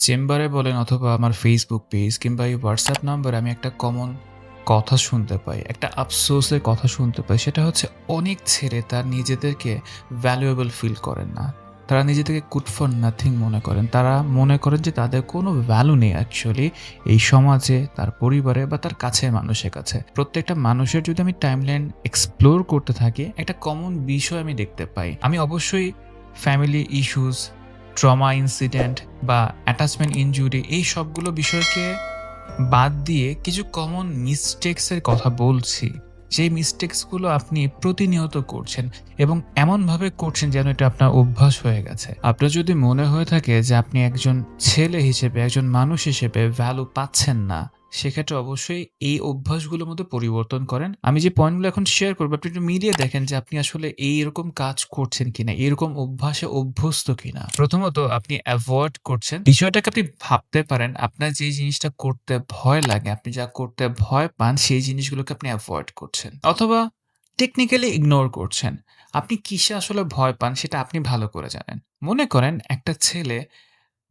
চেম্বারে বলেন অথবা আমার ফেসবুক পেজ কিংবা এই হোয়াটসঅ্যাপ নাম্বারে আমি একটা কমন কথা শুনতে পাই। একটা আফসোসের কথা শুনতে পাই। সেটা হচ্ছে অনেক ছেলে তার নিজেদেরকে ভ্যালুয়েবল ফিল করেন না। তারা নিজেদেরকে গুড ফর নাথিং মনে করেন। তারা মনে করেন যে তাদের কোনো ভ্যালু নেই অ্যাকচুয়ালি এই সমাজে, তার পরিবারে বা তার কাছের মানুষের কাছে। প্রত্যেকটা মানুষের যদি আমি টাইমলাইন এক্সপ্লোর করতে থাকি, একটা কমন বিষয় আমি দেখতে পাই। আমি অবশ্যই ফ্যামিলি ইস্যুস, ট্রমা ইনসিডেন্ট বা অ্যাটাচমেন্ট ইনজুরি এই সবগুলো বিষয়কে বাদ দিয়ে কিছু কমন মিস্টেকস এর কথা বলছি। যেই মিস্টেকস গুলো আপনি প্রতিনিয়ত করছেন এবং এমনভাবে করছেন যেন এটা আপনার অভ্যাস হয়ে গেছে। আপনার যদি মনে হয়ে থাকে যে আপনি একজন ছেলে হিসেবে, একজন মানুষ হিসেবে ভ্যালু পাচ্ছেন না, সেক্ষেত্রে অবশ্যই এই অভ্যাসগুলোর মধ্যে পরিবর্তন করেন। আমি যে পয়েন্টগুলো এখন শেয়ার করব আপনি একটু মিলিয়ে দেখেন যে আপনি আসলে এইরকম কাজ করছেন কিনা, এরকম অভ্যাসে অভ্যস্ত কিনা। প্রথমত আপনি এভয়েড করছেন। বিষয়টাকে আপনি ভাবতে পারেন আপনার যে জিনিসটা করতে ভয় লাগে, আপনি যা করতে ভয় পান সেই জিনিসগুলোকে আপনি এভয়েড করছেন। অথবা টেকনিক্যালি ইগনোর করছেন। আপনি কিসে আসলে ভয় পান সেটা আপনি ভালো করে জানেন। মনে করেন একটা ছেলে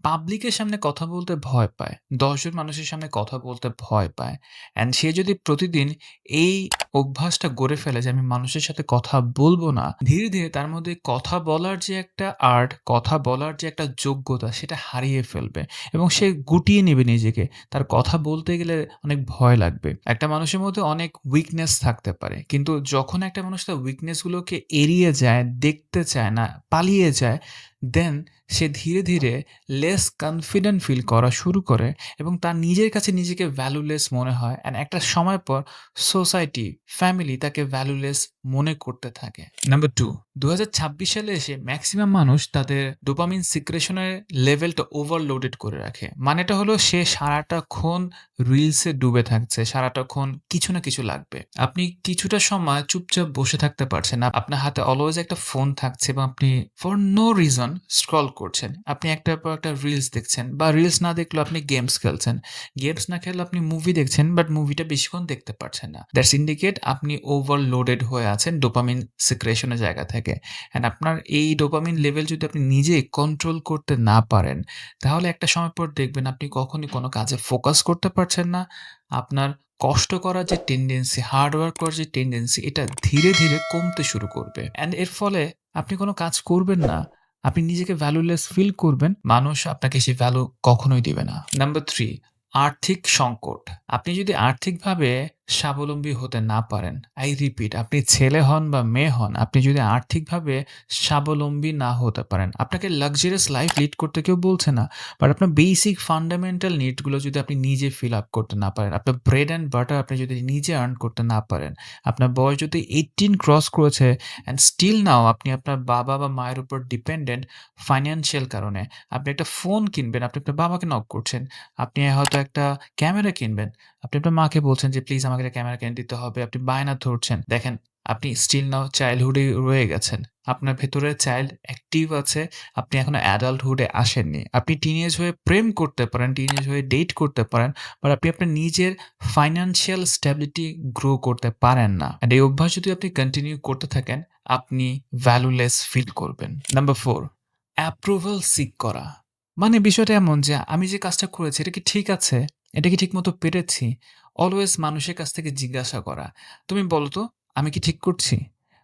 পাবলিকের সামনে কথা বলতে ভয় পায়। ১০ জন মানুষের সামনে কথা বলতে ভয় পায়। অ্যান্ড সে যদি প্রতিদিন এই অভ্যাসটা গড়ে ফেলে যে আমি মানুষের সাথে কথা বলব না, ধীরে, ধীরে তার মধ্যে কথা বলার যে একটা আর্ট, কথা বলার যে একটা যোগ্যতা সেটা হারিয়ে ফেলবে এবং সে গুটিয়ে নেবে নিজেকে। তার কথা বলতে গেলে অনেক ভয় লাগবে। একটা মানুষের মধ্যে অনেক উইকনেস থাকতে পারে। কিন্তু যখন একটা মানুষ তার উইকনেস গুলোকে এড়িয়ে যায়, দেখতে চায় না, পালিয়ে যায়, দেন সে ধীরে, ধীরে লেস কনফিডেন্ট ফিল করা শুরু করে এবং তার নিজের কাছে নিজেকে ভ্যালুলেস মনে হয় অ্যান্ড একটা সময় পর সোসাইটি, ফ্যামিলি তাকে ভ্যালুলেস মনে করতে থাকে। নাম্বার 2, ২০২৬ সালে এসে মেক্সিমাম মানুষ তাদের ডোপামিন সিক্রেশনের লেভেলটা ওভারলোডেড করে রাখে। মানেটা হলো সে সারাটাক্ষণ রিলসে ডুবে থাকছে, সারাটাক্ষণ কিছু না কিছু লাগবে। আপনি কিছুটা সময় চুপচাপ বসে থাকতে পারছেন না। আপনার হাতে অলওয়েজ একটা ফোন থাকছে এবং আপনি ফর নো রিজন স্ক্রল করছেন। আপনি একটার পর একটা রিলস দেখছেন বা রিলস না দেখলেও আপনি গেমস খেলছেন। গেমস না খেললে আপনি মুভি দেখছেন বাট মুভিটা বেশিক্ষণ দেখতে পারছেন না। দ্যাটস ইন্ডিকেট আপনি ওভারলোডেড হয়ে আছেন ডোপামিন সিক্রেশনের জায়গা থেকে। অ্যান্ড আপনার এই ডোপামিন লেভেল যদি আপনি নিজেই কন্ট্রোল করতে না পারেন, তাহলে একটা সময় পর দেখবেন আপনি কখনই কোনো কাজে ফোকাস করতে পারছেন না। আপনার কষ্ট করার যে টেনডেন্সি, হার্ড ওয়ার্ক করার যে টেনডেন্সি এটা ধীরে, ধীরে কমতে শুরু করবে। অ্যান্ড এর ফলে আপনি কোনো কাজ করবেন না। আপনি নিজেকে ভ্যালুলেস ফিল করবেন। মানুষ আপনাকে সেই ভ্যালু কখনোই দিবে না। নাম্বার 3, আর্থিক সংকট। আপনি যদি আর্থিকভাবে স্বাবলম্বী হতে না পারেন, I repeat আপনি ছেলে হন বা মেয়ে হন, আপনি যদি আর্থিকভাবে স্বাবলম্বী না হতে পারেন, আপনাকে লাক্সারিয়াস লাইফ লিড করতে কেউ বলছে না। বাট আপনার বেসিক ফান্ডামেন্টাল নিডস গুলো যদি আপনি নিজে ফিল আপ করতে না পারেন, আপনার ব্রেড অ্যান্ড বাটার আপনি যদি নিজে আর্ন করতে না পারেন, আপনার বয়স যদি 18 ক্রস করেছে অ্যান্ড স্টিল নাও আপনি আপনার বাবা বা মায়ের উপর ডিপেন্ডেন্ট ফাইন্যান্সিয়াল কারণে। আপনি একটা ফোন কিনবেন, আপনি আপনার বাবাকে নক করছেন। আপনি হয়তো একটা ক্যামেরা কিনবেন। আপনি আপনার মাকে বলছেন যে, "প্লিজ আমাকে একটা ক্যামেরা কিনে দিতে হবে।" আপনি বায়না ধরছেন। দেখেন, আপনি স্টিল নাও চাইল্ডহুডেই রয়ে গেছেন। আপনার ভেতরে চাইল্ড অ্যাক্টিভ আছে। আপনি এখনো অ্যাডাল্টহুড এ আসেননি। আপনি টিনেজ হয়ে প্রেম করতে পারেন, টিনেজ হয়ে ডেট করতে পারেন। বাট আপনি আপনার নিজের ফাইন্যান্সিয়াল স্ট্যাবিলিটি গ্রো করতে পারেন না। অ্যান্ড এই অভ্যাস যদি আপনি কন্টিনিউ করতে থাকেন, আপনি ভ্যালুলেস ফিল করবেন। নাম্বার 4, অ্যাপ্রুভাল সিক করা। মানে বিষয়টা এমন যে আমি যে কাজটা করেছি এটা কি ঠিক আছে? এটা কি ঠিকমতো পেরেছি? অলওয়েজ মানুষের কাছ থেকে জিজ্ঞাসা করা। তুমি বলো তো আমি কি ঠিক করছি?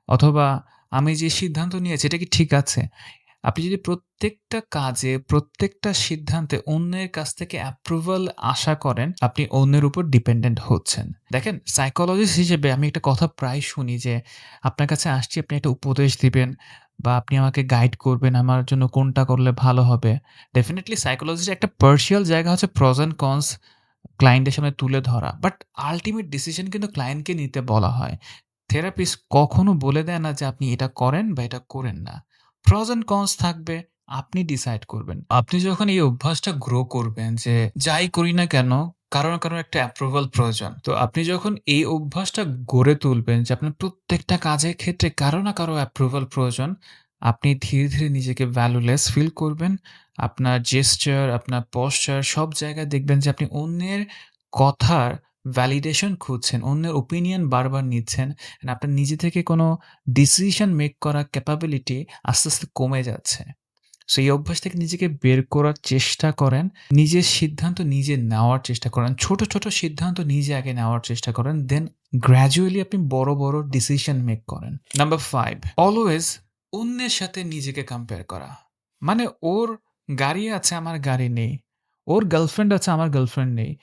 অথবা আমি যে সিদ্ধান্ত নিয়েছি এটা কি ঠিক আছে? আপনি যদি প্রত্যেকটা কাজে, প্রত্যেকটা সিদ্ধান্তে অন্যের কাছ থেকে অ্যাপ্রুভাল আশা করেন, আপনি অন্যের উপর ডিপেন্ডেন্ট হচ্ছেন। দেখেন সাইকোলজিস্ট হিসেবে আমি একটা কথা প্রায় শুনি যে, আপনার কাছে আসছি আপনি একটা উপদেশ দিবেন বা আপনি আমাকে গাইড করবেন আমার জন্য কোনটা করলে ভালো হবে। ডেফিনিটলি সাইকোলজিস্টের একটা পার্শিয়াল জায়গা হচ্ছে প্রস অ্যান্ড কনস ক্লায়েন্টের সামনে তুলে ধরা। বাট আল্টিমেট ডিসিশন কিন্তু ক্লায়েন্টকে নিতে বলা হয়। থেরাপিস্ট কখনো বলে দেয় না যে আপনি এটা করেন বা এটা করেন না। প্রস অ্যান্ড কনস থাকবে, আপনি ডিসাইড করবেন। আপনি যখন এই অভ্যাসটা গ্রো করবেন যে যাই করি না কেন কারো না কারো একটা অ্যাপ্রুভাল প্রয়োজন। তো আপনি যখন এই অভ্যাসটা গড়ে তুলবেন যে আপনার প্রত্যেকটা কাজের ক্ষেত্রে কারো না কারো অ্যাপ্রুভাল প্রয়োজন, আপনি ধীরে, ধীরে নিজেকে ভ্যালুলেস ফিল করবেন। আপনার জেস্চার, আপনার পশ্চার সব জায়গায় দেখবেন যে আপনি অন্যের কথার ভ্যালিডেশন খুঁজছেন, অন্যের ওপিনিয়ন বারবার নিচ্ছেন। অ্যান্ড আপনার নিজে থেকে কোনো ডিসিশন মেক করার ক্যাপাবিলিটি আস্তে, আস্তে কমে যাচ্ছে। সো এই অভ্যাস থেকে নিজেকে বের করার চেষ্টা করেন। নিজের সিদ্ধান্ত নিজে নেওয়ার চেষ্টা করেন। ছোট, ছোট সিদ্ধান্ত নিজে আগে নেওয়ার চেষ্টা করেন। দেন গ্র্যাজুয়ালি আপনি বড়, বড় ডিসিশন মেক করেন। নাম্বার 5 অলওয়েজ অন্যের সাথে নিজেকে কম্পেয়ার করা। মানে ওর গাড়ি আছে, আমার গাড়ি নেই। ওর গার্লফ্রেন্ড আছে, আমার গার্লফ্রেন্ড নেই।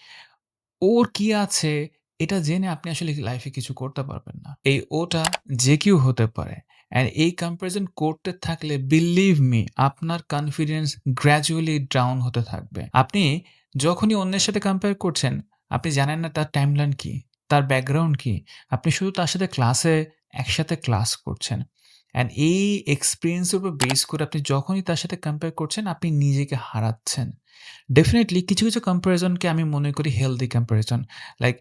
ওর কি আছে এটা জেনে আপনি আসলে লাইফে কিছু করতে পারবেন না। এই ওটা যে কেউ হতে পারে। অ্যান্ড এই কম্প্যারিজন করতে থাকলে বিলিভ মি আপনার কনফিডেন্স গ্র্যাজুয়ালি ডাউন হতে থাকবে। আপনি যখনই অন্যের সাথে কম্পেয়ার করছেন, আপনি জানেন না তার টাইমলাইন কি, তার ব্যাকগ্রাউন্ড কি। আপনি শুধু তার সাথে একসাথে ক্লাস করছেন। অ্যান্ড এই এক্সপেরিয়েন্সের উপর বেস করে আপনি যখনই তার সাথে কম্পেয়ার করছেন, আপনি নিজেকে হারাচ্ছেন। ডেফিনিটলি কিছু, কিছু কম্প্যারিজনকে আমি মনে করি হেলথি কম্প্যারিজন। লাইক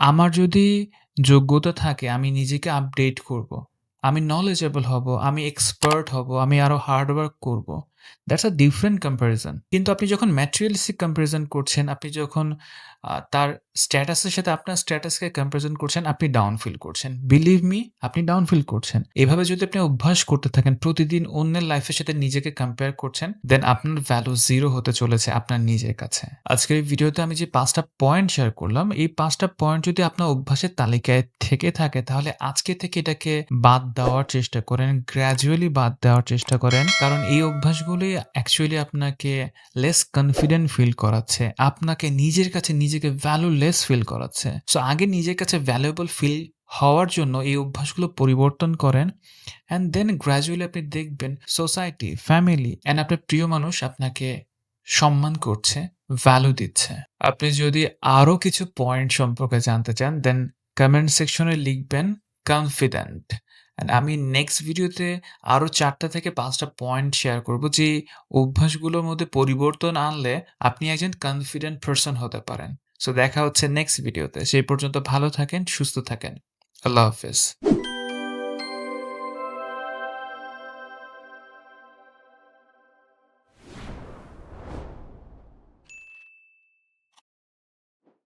আমার যদি যোগ্যতা থাকে আমি নিজেকে আপডেট করব। আমি knowledgeable হব, আমি এক্সপার্ট হব, আমি আরো হার্ড ওয়ার্ক করব। That's a different comparison. কিন্তু আপনি যখন ম্যাটেরিয়ালিস্টিক কম্প্যারিজন করছেন, আপনি যখন তার স্ট্যাটাসের সাথে আপনার স্ট্যাটাসকে কম্প্যারিজন করছেন, আপনি ডাউন ফিল করছেন। বিলিভ মি আপনি ডাউন ফিল করছেন। এভাবে যদি আপনি অভ্যাস করতে থাকেন, প্রতিদিন অন্যের লাইফের সাথে নিজেকে কম্পেয়ার করছেন, দেন আপনার ভ্যালু 0 হতে চলেছে আপনার নিজের কাছে। আজকের এই ভিডিওতে আমি যে ৫ টা পয়েন্ট শেয়ার করলাম, এই ৫ টা পয়েন্ট যদি আপনার অভ্যাসের তালিকায় থেকে থাকে, তাহলে আজকে থেকে এটাকে বাদ দেওয়ার চেষ্টা করেন। গ্র্যাজুয়ালি বাদ দেওয়ার চেষ্টা করেন। কারণ এই অভ্যাসগুলি অ্যাকচুয়ালি আপনাকে লেস কনফিডেন্ট ফিল করাচ্ছে। আপনাকে নিজের কাছে নিজেকে ভ্যালুলেস ফিল করাচ্ছে। সো আগে নিজের কাছে ভ্যালুয়েবল ফিল হওয়ার জন্য এই অভ্যাসগুলো পরিবর্তন করেন। অ্যান্ড দেন গ্র্যাজুয়ালি আপনি দেখবেন সোসাইটি, ফ্যামিলি অ্যান্ড আপনার প্রিয় মানুষ আপনাকে সম্মান করছে, ভ্যালু দিচ্ছে। আপনি যদি আরো কিছু পয়েন্ট সম্পর্কে জানতে চান, দেন কমেন্ট সেকশনে লিখবেন কনফিডেন্ট। অ্যান্ড আমি নেক্সট ভিডিওতে আরো ৪ টা থেকে ৫ টা পয়েন্ট শেয়ার করব যে অভ্যাসগুলোর মধ্যে পরিবর্তন আনলে আপনি একজন কনফিডেন্ট পারসন হতে পারেন। সো দেখা হচ্ছে নেক্সট ভিডিওতে। সেই পর্যন্ত ভালো থাকেন, সুস্থ থাকেন। আল্লাহ হাফেজ।